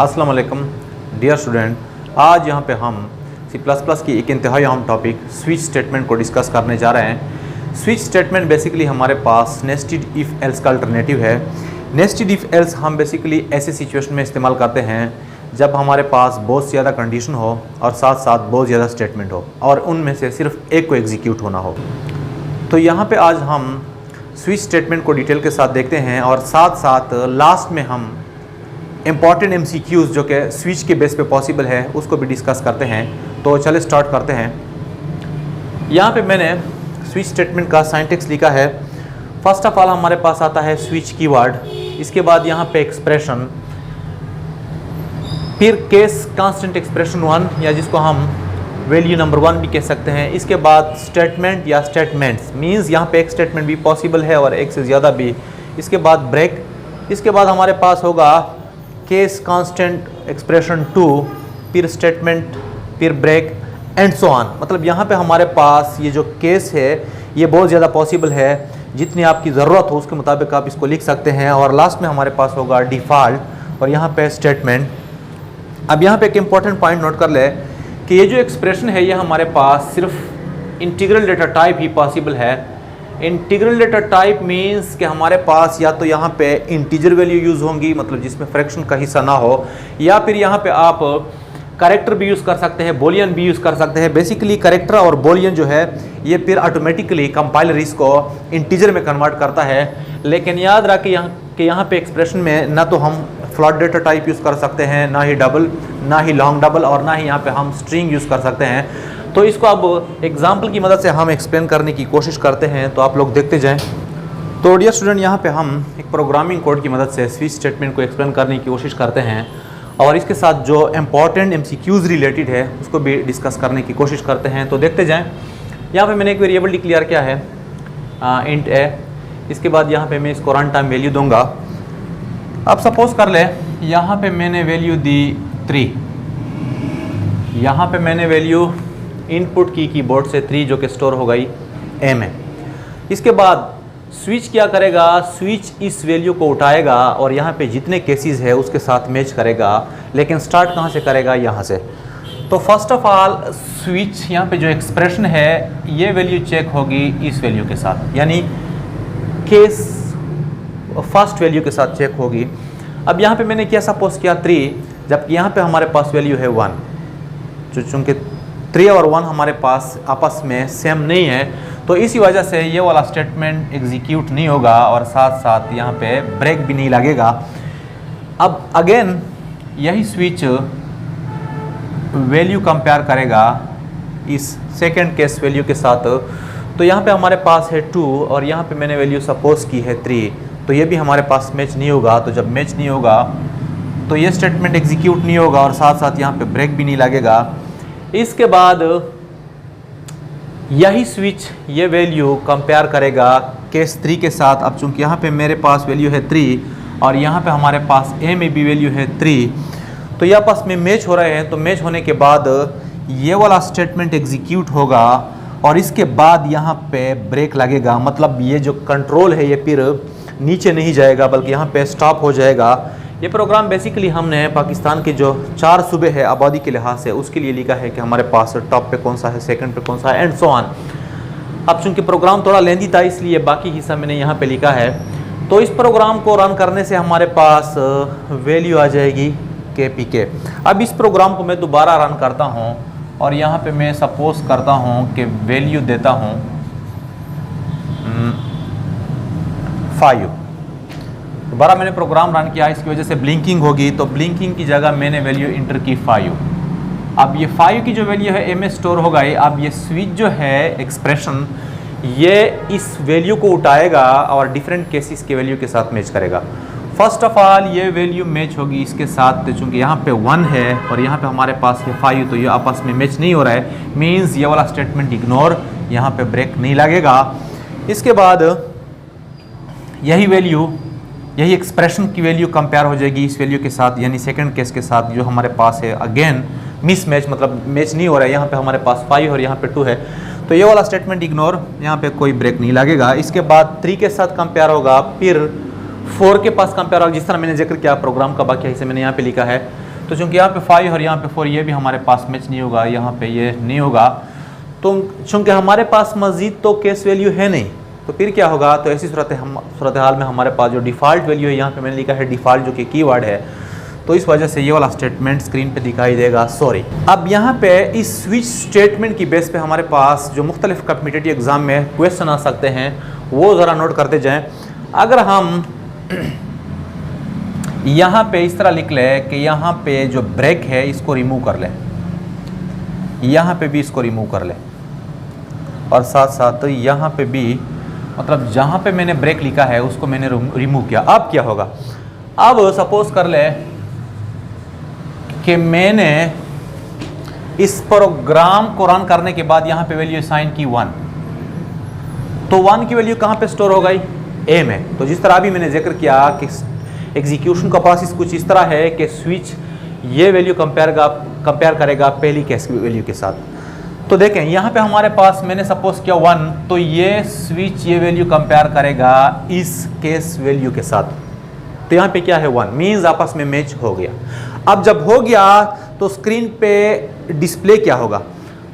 अस्सलाम वालेकुम dear student, आज यहाँ पे हम C++ की एक इंतहाई अहम टॉपिक स्विच स्टेटमेंट को डिस्कस करने जा रहे हैं। स्विच स्टेटमेंट बेसिकली हमारे पास नेस्टेड इफ़ एल्स का अल्टरनेटिव है। नेस्टेड इफ़ एल्स हम बेसिकली ऐसे सिचुएशन में इस्तेमाल करते हैं जब हमारे पास बहुत ज़्यादा कंडीशन हो और साथ साथ बहुत ज़्यादा स्टेटमेंट हो और उनमें से सिर्फ एक को एग्जीक्यूट होना हो। तो यहाँ पे आज हम स्विच स्टेटमेंट को डिटेल के साथ देखते हैं और साथ साथ लास्ट में हम इम्पॉर्टेंट MCQs जो कि स्विच के बेस पे पॉसिबल है उसको भी डिस्कस करते हैं। तो चले स्टार्ट करते हैं। यहाँ पे मैंने स्विच स्टेटमेंट का सिंटैक्स लिखा है। फर्स्ट ऑफ ऑल हमारे पास आता है स्विच कीवर्ड, इसके बाद यहाँ पे एक्सप्रेशन, फिर केस कांस्टेंट एक्सप्रेशन 1 या जिसको हम वैल्यू नंबर 1 भी कह सकते हैं। इसके बाद स्टेटमेंट या स्टेटमेंट्स मींस यहाँ पे एक स्टेटमेंट भी पॉसिबल है और एक से ज़्यादा भी। इसके बाद ब्रेक, इसके बाद हमारे पास होगा केस कांस्टेंट एक्सप्रेशन 2, फिर स्टेटमेंट, फिर ब्रेक एंड सो ऑन। मतलब यहाँ पे हमारे पास ये जो केस है ये बहुत ज़्यादा पॉसिबल है, जितनी आपकी ज़रूरत हो उसके मुताबिक आप इसको लिख सकते हैं। और लास्ट में हमारे पास होगा डिफ़ॉल्ट और यहाँ पे स्टेटमेंट। अब यहाँ पे एक इम्पॉर्टेंट पॉइंट नोट कर ले कि ये जो एक्सप्रेशन है ये हमारे पास सिर्फ इंटीग्रल डेटा टाइप ही पॉसिबल है। इंटीग्रल डेटा टाइप मींस कि हमारे पास या तो यहाँ पे इंटीजर वैल्यू यूज़ होंगी, मतलब जिसमें फ्रैक्शन का हिस्सा ना हो, या फिर यहाँ पे आप कैरेक्टर भी यूज़ कर सकते हैं, बोलियन भी यूज़ कर सकते हैं। बेसिकली कैरेक्टर और बोलियन जो है ये फिर ऑटोमेटिकली कंपाइलर इसको इंटीजर में कन्वर्ट करता है। लेकिन याद रखें यहाँ पे एक्सप्रेशन में ना तो हम फ्लोट डेटा टाइप यूज़ कर सकते हैं, ना ही डबल, ना ही लॉन्ग डबल, और ना ही यहाँ पे हम स्ट्रिंग यूज़ कर सकते हैं। तो इसको अब एग्जाम्पल की मदद से हम एक्सप्लेन करने की कोशिश करते हैं, तो आप लोग देखते जाएं। तो डियर स्टूडेंट, यहाँ पे हम एक प्रोग्रामिंग कोड की मदद से स्विच स्टेटमेंट को एक्सप्लेन करने की कोशिश करते हैं और इसके साथ जो इम्पॉर्टेंट MCQs रिलेटेड है उसको भी डिस्कस करने की कोशिश करते हैं। तो देखते जाएँ। यहाँ पर मैंने एक वेरिएबल डिक्लेयर किया है इंट a। इसके बाद यहाँ पर मैं इसको रन टाइम वैल्यू दूँगा। अब सपोज कर ले यहाँ पे मैंने वैल्यू दी 3, यहाँ पे मैंने वैल्यू इनपुट की कीबोर्ड से 3 जो कि स्टोर हो गई a में। इसके बाद स्विच क्या करेगा, स्विच इस वैल्यू को उठाएगा और यहाँ पे जितने केसेस है उसके साथ मैच करेगा, लेकिन स्टार्ट कहाँ से करेगा, यहाँ से। तो फर्स्ट ऑफ ऑल स्विच यहाँ पे जो एक्सप्रेशन है ये वैल्यू चेक होगी इस वैल्यू के साथ, यानी केस फर्स्ट वैल्यू के साथ चेक होगी। अब यहाँ पे मैंने क्या सपोज किया 3, जबकि यहाँ पे हमारे पास वैल्यू है 1। चूँकि 3 और 1 हमारे पास आपस में सेम नहीं है, तो इसी वजह से ये वाला स्टेटमेंट एग्जीक्यूट नहीं होगा और साथ साथ यहाँ पे ब्रेक भी नहीं लगेगा। अब अगेन यही स्विच वैल्यू कंपेयर करेगा इस सेकंड केस वैल्यू के साथ। तो यहाँ पे हमारे पास है 2 और यहाँ पे मैंने वैल्यू सपोज की है 3, तो ये भी हमारे पास मैच नहीं होगा। तो जब मैच नहीं होगा तो ये स्टेटमेंट एग्जीक्यूट नहीं होगा और साथ साथ यहाँ पे ब्रेक भी नहीं लगेगा। इसके बाद यही स्विच ये वैल्यू कंपेयर करेगा केस 3 के साथ। अब चूंकि यहाँ पे मेरे पास वैल्यू है 3 और यहाँ पे हमारे पास a में भी वैल्यू है 3, तो ये आपस में मैच हो रहे हैं। तो मैच होने के बाद ये वाला स्टेटमेंट एग्जीक्यूट होगा और इसके बाद यहाँ पे ब्रेक लगेगा। मतलब ये जो कंट्रोल है ये फिर नीचे नहीं जाएगा बल्कि यहाँ पे स्टॉप हो जाएगा। ये प्रोग्राम बेसिकली हमने पाकिस्तान के जो 4 सूबे है आबादी के लिहाज से उसके लिए लिखा है कि हमारे पास टॉप पे कौन सा है, सेकंड पे कौन सा है एंड सो ऑन। अब चूंकि प्रोग्राम थोड़ा लेंदी था इसलिए बाकी हिस्सा मैंने यहाँ पे लिखा है। तो इस प्रोग्राम को रन करने से हमारे पास वैल्यू आ जाएगी KPK। अब इस प्रोग्राम को मैं दोबारा रन करता हूँ और यहाँ पे मैं सपोज करता हूँ कि वैल्यू देता हूँ 5। दोबारा मैंने प्रोग्राम रन किया, इसकी वजह से ब्लिंकिंग होगी, तो ब्लिंकिंग की जगह मैंने वैल्यू इंटर की 5। अब ये 5 की जो वैल्यू है a में स्टोर हो गई। अब ये स्विच जो है एक्सप्रेशन ये इस वैल्यू को उठाएगा और डिफरेंट केसेस के वैल्यू के साथ मैच करेगा। फर्स्ट ऑफ ऑल ये वैल्यू मैच होगी इसके साथ, तो चूँकि यहाँ पे 1 है और यहाँ पे हमारे पास है 5, तो ये आपस में मैच नहीं हो रहा है, मीन्स ये वाला स्टेटमेंट इग्नोर, यहाँ पे ब्रेक नहीं लगेगा। इसके बाद यही वैल्यू, यही एक्सप्रेशन की वैल्यू कंपेयर हो जाएगी इस वैल्यू के साथ, यानी सेकंड केस के साथ जो हमारे पास है। अगेन मिस मैच, मतलब मैच नहीं हो रहा है, यहाँ पे हमारे पास 5 और यहाँ पे 2 है, तो ये वाला स्टेटमेंट इग्नोर, यहाँ पे कोई ब्रेक नहीं लगेगा। इसके बाद 3 के साथ कंपेयर होगा, फिर 4 के पास कंपेयर होगा, जिस तरह मैंने जिक्र किया प्रोग्राम का बाकी हिस्से मैंने यहाँ पे लिखा है। तो चूंकि यहाँ पे 5 और यहाँ पे 4 ये भी हमारे पास मैच नहीं होगा, यहाँ पे ये नहीं होगा, तो चूंकि हमारे पास मज़ीद तो केस वैल्यू है नहीं, तो फिर क्या होगा, तो ऐसी सूरत हाल में हमारे पास जो डिफ़ॉल्ट वैल्यू है, यहाँ पे मैंने लिखा है डिफ़ॉल्ट जो कि कीवर्ड है, तो इस वजह से ये वाला स्टेटमेंट स्क्रीन पे दिखाई देगा, सॉरी। अब यहाँ पे इस स्विच स्टेटमेंट की बेस पे हमारे पास जो मुख्तलिफ कॉम्पिटिटिव एग्ज़ाम में क्वेश्चन आ सकते हैं वो ज़रा नोट करते जाएँ। अगर हम यहाँ पे इस तरह लिख लें कि यहाँ पे जो ब्रेक है इसको रिमूव कर लें, यहाँ पे भी इसको रिमूव कर लें, और साथ साथ यहाँ पे भी, मतलब जहाँ पे मैंने ब्रेक लिखा है उसको मैंने रिमूव किया। अब क्या होगा, अब सपोज कर ले कि मैंने इस प्रोग्राम को रन करने के बाद यहाँ पे वैल्यू असाइन की 1, तो 1 की वैल्यू कहाँ पे स्टोर हो गई, ए में। तो जिस तरह अभी मैंने जिक्र किया कि एग्जीक्यूशन का प्रोसेस कुछ इस तरह है कि स्विच ये वैल्यू कंपेयर करेगा पहली केस की वैल्यू के साथ। तो देखें यहाँ पे हमारे पास मैंने सपोज किया 1, तो ये स्विच ये वैल्यू कंपेयर करेगा इस केस वैल्यू के साथ, तो यहाँ पे क्या है 1, मीन्स आपस में मैच हो गया। अब जब हो गया तो स्क्रीन पे डिस्प्ले क्या होगा,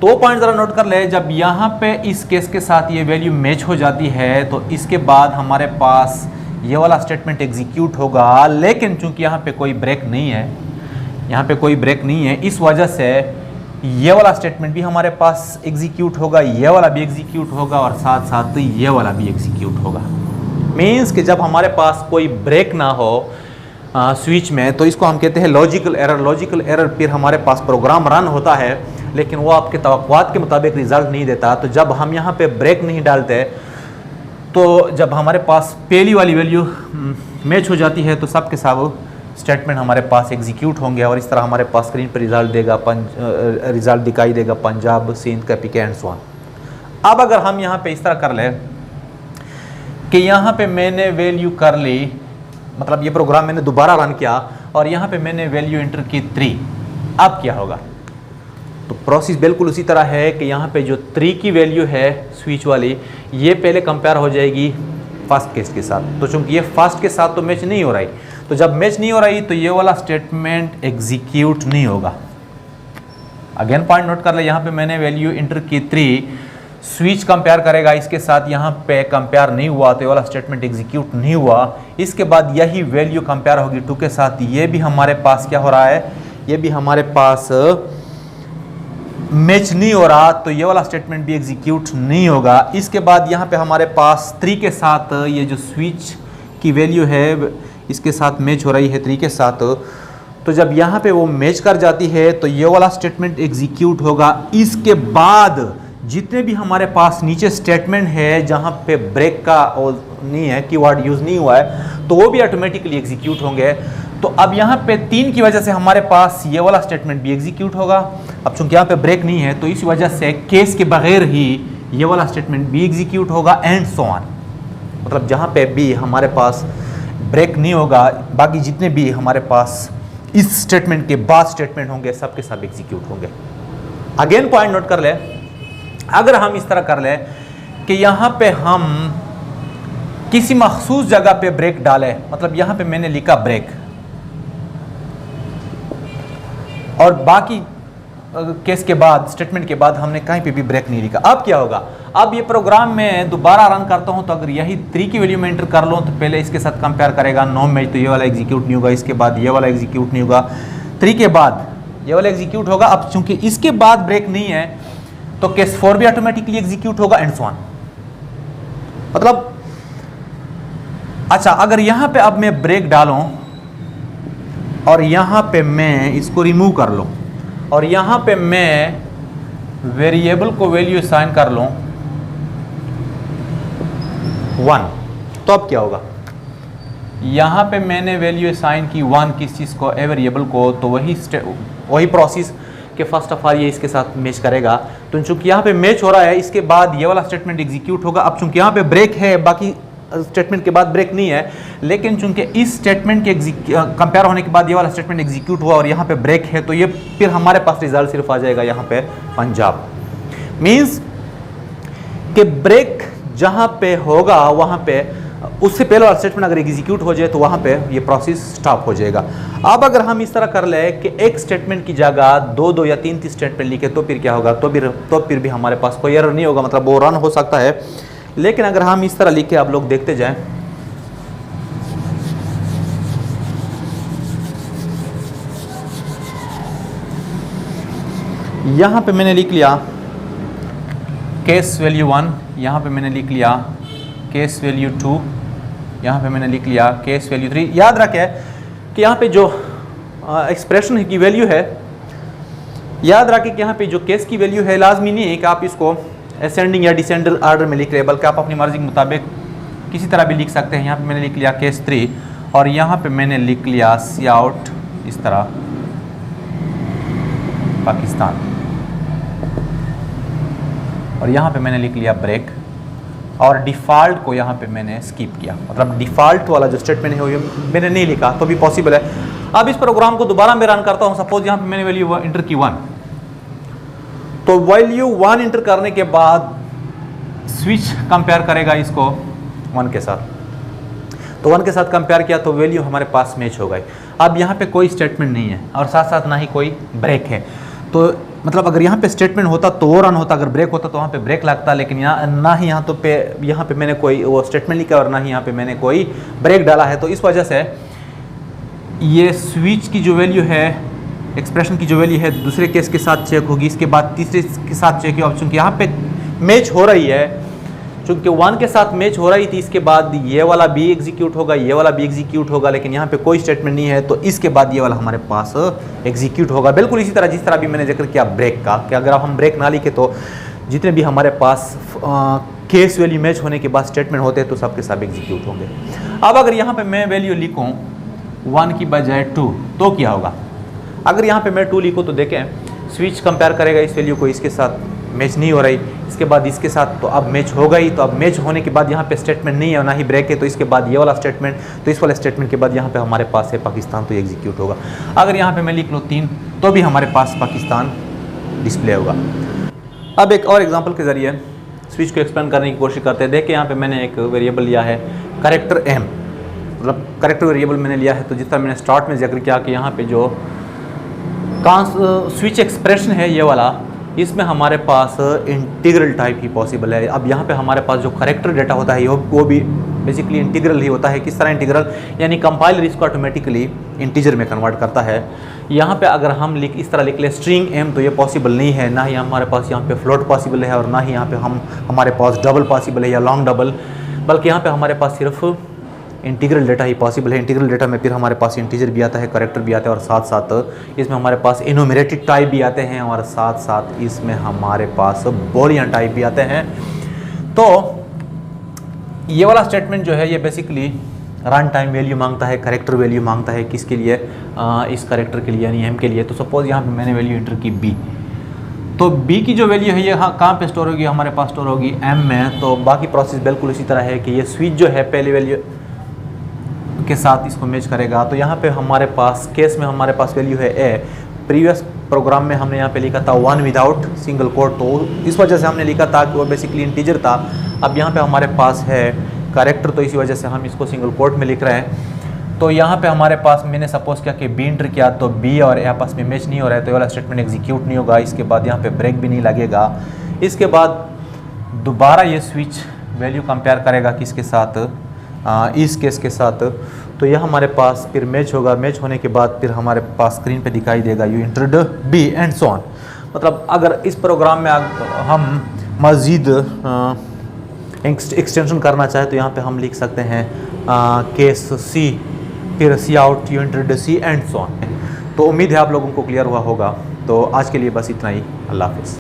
तो पॉइंट ज़रा नोट कर ले, जब यहाँ पे इस केस के साथ ये वैल्यू मैच हो जाती है तो इसके बाद हमारे पास ये वाला स्टेटमेंट एग्जीक्यूट होगा, लेकिन चूंकि यहाँ पे कोई ब्रेक नहीं है, यहाँ पे कोई ब्रेक नहीं है, इस वजह से ये वाला स्टेटमेंट भी हमारे पास एग्जीक्यूट होगा, ये वाला भी एग्जीक्यूट होगा, और साथ साथ ये वाला भी एग्जीक्यूट होगा। मीन्स कि जब हमारे पास कोई ब्रेक ना हो स्विच में, तो इसको हम कहते हैं लॉजिकल एरर। लॉजिकल एरर फिर हमारे पास प्रोग्राम रन होता है लेकिन वो आपके तवक्कुआत के मुताबिक रिजल्ट नहीं देता। तो जब हम यहाँ पे ब्रेक नहीं डालते, तो जब हमारे पास पहली वाली वैल्यू मैच हो जाती है तो सब के सब स्टेटमेंट हमारे पास एग्जीक्यूट होंगे, और इस तरह हमारे पास स्क्रीन पर रिजल्ट दिखाई देगा Punjab, Sindh, KPK and so on. अब अगर हम यहाँ पे इस तरह कर लें कि यहाँ पे मैंने वैल्यू कर ली, मतलब ये प्रोग्राम मैंने दोबारा रन किया और यहाँ पे मैंने वैल्यू एंटर की 3, अब क्या होगा, तो प्रोसेस बिल्कुल उसी तरह है कि यहाँ पे जो 3 की वैल्यू है स्विच वाली, ये पहले कंपेयर हो जाएगी फर्स्ट केस के साथ। तो चूंकि ये फर्स्ट के साथ तो मैच नहीं हो रही, तो जब मैच नहीं हो रही तो ये वाला स्टेटमेंट एग्जीक्यूट नहीं होगा। अगेन पॉइंट नोट कर ले, यहाँ पे मैंने वैल्यू एंटर की 3, स्विच कंपेयर करेगा इसके साथ, यहाँ पे कंपेयर नहीं हुआ तो ये वाला स्टेटमेंट एग्जीक्यूट नहीं हुआ। इसके बाद यही वैल्यू कंपेयर होगी 2 के साथ, ये भी हमारे पास क्या हो रहा है, ये भी हमारे पास मैच नहीं हो रहा, तो ये वाला स्टेटमेंट भी एग्जीक्यूट नहीं होगा। इसके बाद यहाँ पे हमारे पास 3 के साथ ये जो स्विच की वैल्यू है इसके साथ मैच हो रही है 3 के साथ, तो जब यहाँ पे वो मैच कर जाती है तो ये वाला स्टेटमेंट एग्जीक्यूट होगा। इसके बाद जितने भी हमारे पास नीचे स्टेटमेंट है जहाँ पे ब्रेक का नहीं है, कीवर्ड यूज़ नहीं हुआ है, तो वो भी ऑटोमेटिकली एग्जीक्यूट होंगे। तो अब यहाँ पे 3 की वजह से हमारे पास ये वाला स्टेटमेंट भी एग्जीक्यूट होगा। अब चूंकि यहाँ पे ब्रेक नहीं है तो इस वजह से केस के बगैर ही ये वाला स्टेटमेंट भी एग्जीक्यूट होगा, एंड सो ऑन। मतलब जहाँ पे भी हमारे पास ब्रेक नहीं होगा, बाकी जितने भी हमारे पास इस स्टेटमेंट के बाद स्टेटमेंट होंगे सब के सब एग्जीक्यूट होंगे। अगेन पॉइंट नोट कर ले, अगर हम इस तरह कर ले कि यहाँ पे हम किसी मखसूस जगह पे ब्रेक डालें, मतलब यहाँ पे मैंने लिखा ब्रेक और बाकी केस के बाद स्टेटमेंट के बाद हमने कहीं पे भी ब्रेक नहीं लिखा, अब क्या होगा, अब ये प्रोग्राम में दोबारा रन करता हूँ तो अगर यही 3 की वैल्यू में एंटर कर लूँ तो पहले इसके साथ कंपेयर करेगा, नो मैच, तो ये वाला एग्जीक्यूट नहीं होगा, इसके बाद ये वाला एग्जीक्यूट नहीं होगा, 3 के बाद ये वाला एग्जीक्यूट होगा। अब चूंकि इसके बाद ब्रेक नहीं है तो केस 4 भी ऑटोमेटिकली एग्जीक्यूट होगा, एंड सो ऑन। मतलब अच्छा, अगर यहां पे अब मैं ब्रेक डालूं और यहां पे मैं इसको रिमूव कर लूं और यहां पे मैं वेरिएबल को वैल्यू असाइन कर लूं 1, तो अब क्या होगा, यहां पे मैंने वैल्यू असाइन की 1 किस चीज़ को, ए वेरिएबल को, तो वही प्रोसेस कि फर्स्ट ऑफ ऑल ये इसके साथ मैच करेगा। तो चूंकि यहाँ पे मैच हो रहा है इसके बाद ये वाला स्टेटमेंट एग्जीक्यूट होगा। अब चूंकि यहाँ पे ब्रेक है, बाकी स्टेटमेंट के बाद ब्रेक नहीं है, लेकिन चूंकि इस स्टेटमेंट के कंपेयर होने के बाद ये वाला स्टेटमेंट एग्जीक्यूट हुआ और यहाँ पे ब्रेक है, तो ये फिर हमारे पास रिजल्ट सिर्फ आ जाएगा यहाँ पे पंजाब। मीन्स कि ब्रेक जहाँ पे होगा वहाँ पे उससे पहले वाला स्टेटमेंट अगर एग्जीक्यूट हो जाए तो वहाँ पे ये प्रोसेस स्टॉप हो जाएगा। अब अगर हम इस तरह कर ले कि एक स्टेटमेंट की जगह दो या तीन स्टेटमेंट लिखे तो फिर क्या होगा, तो फिर भी हमारे पास कोई एरर नहीं होगा, मतलब वो रन हो सकता है। लेकिन अगर हम इस तरह लिखे, आप लोग देखते जाएं, यहाँ पे मैंने लिख लिया केस वैल्यू 1, यहाँ पे मैंने लिख लिया केस वैल्यू 2, यहाँ पे मैंने लिख लिया केस वैल्यू 3। याद रखें कि यहाँ पे जो एक्सप्रेशन की वैल्यू है, याद रखें कि यहाँ पे जो केस की वैल्यू है लाजमी नहीं है कि आप इसको असेंडिंग या डिसेंडिंग ऑर्डर में लिख रहे हैं, बल्कि आप अपनी मर्जी के मुताबिक किसी तरह भी लिख सकते हैं। यहाँ पे मैंने लिख लिया केस 3 और यहाँ पे मैंने लिख लिया सी आउट इस तरह पाकिस्तान, और यहाँ पे मैंने लिख लिया ब्रेक, और डिफ़ॉल्ट को यहाँ पे मैंने स्किप किया, मतलब डिफ़ॉल्ट वाला जो स्टेटमेंट है वो मैंने नहीं लिखा, तो भी पॉसिबल है। अब इस प्रोग्राम को दोबारा मैं रन करता हूँ। सपोज यहाँ पे मैंने वैल्यू इंटर की 1, तो वैल्यू 1 इंटर करने के बाद स्विच कंपेयर करेगा इसको 1 के साथ, तो 1 के साथ कंपेयर किया तो वैल्यू हमारे पास मैच हो गई। अब यहाँ पे कोई स्टेटमेंट नहीं है और साथ साथ ना ही कोई ब्रेक है, तो मतलब अगर यहाँ पे स्टेटमेंट होता तो वो रन होता, अगर ब्रेक होता तो वहाँ पे ब्रेक लगता, लेकिन यहाँ ना ही यहाँ पे मैंने कोई वो स्टेटमेंट लिखा और ना ही यहाँ पे मैंने कोई ब्रेक डाला है। तो इस वजह से ये स्विच की जो वैल्यू है, एक्सप्रेशन की जो वैल्यू है, दूसरे केस के साथ चेक होगी, इसके बाद तीसरे के साथ चेक होगी। चूँकि यहाँ पे मैच हो रही है, चूँकि 1 के साथ मैच हो रही थी, इसके बाद ये वाला भी एग्जीक्यूट होगा, ये वाला भी एग्जीक्यूट होगा, लेकिन यहाँ पे कोई स्टेटमेंट नहीं है, तो इसके बाद ये वाला हमारे पास एग्जीक्यूट होगा। बिल्कुल इसी तरह जिस तरह भी मैंने जिक्र किया ब्रेक का, कि अगर हम ब्रेक ना लिखे तो जितने भी हमारे पास केस वैल्यू मैच होने के बाद स्टेटमेंट होते हैं तो सबके सब एग्जीक्यूट होंगे। अब अगर यहाँ पर मैं वैल्यू लिखूँ 1 की बजाय 2 तो क्या होगा? अगर यहाँ पे मैं 2 लिखूँ तो देखें स्विच कंपेयर करेगा इस वैल्यू को, इसके साथ मैच नहीं हो रही, इसके बाद इसके साथ, तो अब मैच हो गई। तो अब मैच होने के बाद यहाँ पे स्टेटमेंट नहीं है और ना ही ब्रेक है, तो इसके बाद ये वाला स्टेटमेंट, तो इस वाले स्टेटमेंट के बाद यहाँ पे हमारे पास है पाकिस्तान, तो एग्जीक्यूट होगा। अगर यहाँ पे मैं लिख लूँ 3 तो भी हमारे पास पाकिस्तान डिस्प्ले होगा। अब एक और एग्जाम्पल के ज़रिए स्विच को एक्सप्लेन करने की कोशिश करते हैं। देखिए यहाँ पर मैंने एक वेरिएबल लिया है करेक्टर एम, मतलब करेक्टर वेरिएबल मैंने लिया है। तो जिस तरह मैंने स्टार्ट में जिक्र किया कि यहाँ पे जो स्विच एक्सप्रेशन है ये वाला, इसमें हमारे पास इंटीग्रल टाइप ही पॉसिबल है। अब यहाँ पे हमारे पास जो करेक्टर डेटा होता है वो भी बेसिकली इंटीग्रल ही होता है। किस तरह इंटीग्रल, यानी कंपाइलर इसको ऑटोमेटिकली इंटीजर में कन्वर्ट करता है। यहाँ पे अगर हम इस तरह लिख ले स्ट्रिंग एम तो ये पॉसिबल नहीं है, ना ही हमारे पास यहाँ पे फ्लोट पॉसिबल है और ना ही यहाँ पे हमारे पास डबल पॉसिबल है या लॉन्ग डबल, बल्कि यहाँ पे हमारे पास सिर्फ इंटीग्रल डेटा ही पॉसिबल है। इंटीग्रल डेटा में फिर हमारे पास इंटीजर भी आता है, करेक्टर भी आता है, और साथ साथ इसमें हमारे पास इनोमिनेटेड टाइप भी आते हैं, और साथ साथ इसमें हमारे पास बोलियन टाइप भी आते हैं। तो ये वाला स्टेटमेंट जो है ये बेसिकली रन टाइम वैल्यू मांगता है, करेक्टर वैल्यू मांगता है। किसके लिए? इस करेक्टर के लिए, यानी एम के लिए। तो सपोज यहाँ पे मैंने वैल्यू एंटर की बी, तो बी की जो वैल्यू है ये कहाँ पे स्टोर होगी? हमारे पास स्टोर होगी एम में। तो बाकी प्रोसेस बिल्कुल इसी तरह है कि ये स्विच जो है पहले वैल्यू के साथ इसको मैच करेगा। तो यहाँ पे हमारे पास केस में हमारे पास वैल्यू है ए। प्रीवियस प्रोग्राम में हमने यहाँ पे लिखा था 1 विदाउट सिंगल कोट, तो इस वजह से हमने लिखा था कि वो बेसिकली इंटीजर था। अब यहाँ पे हमारे पास है करेक्टर, तो इसी वजह से हम इसको सिंगल कोट में लिख रहे हैं। तो यहाँ पे हमारे पास मैंने सपोज किया कि बी इंटर किया, तो बी और ए आपस में मैच नहीं हो रहा है, तो ये वाला स्टेटमेंट एग्जीक्यूट नहीं होगा। इसके बाद यहाँ पे ब्रेक भी नहीं लगेगा। इसके बाद दोबारा ये स्विच वैल्यू कंपेयर करेगा किसके साथ? इस केस के साथ। तो यह हमारे पास फिर मैच होगा। मैच होने के बाद फिर हमारे पास स्क्रीन पे दिखाई देगा you entered B and so on. मतलब अगर इस प्रोग्राम में हम मज़ीद एक्सटेंशन करना चाहें तो यहाँ पे हम लिख सकते हैं केस सी, फिर C out you entered C and so on. तो उम्मीद है आप लोगों को क्लियर हुआ होगा। तो आज के लिए बस इतना ही। अल्लाह हाफ़िज़।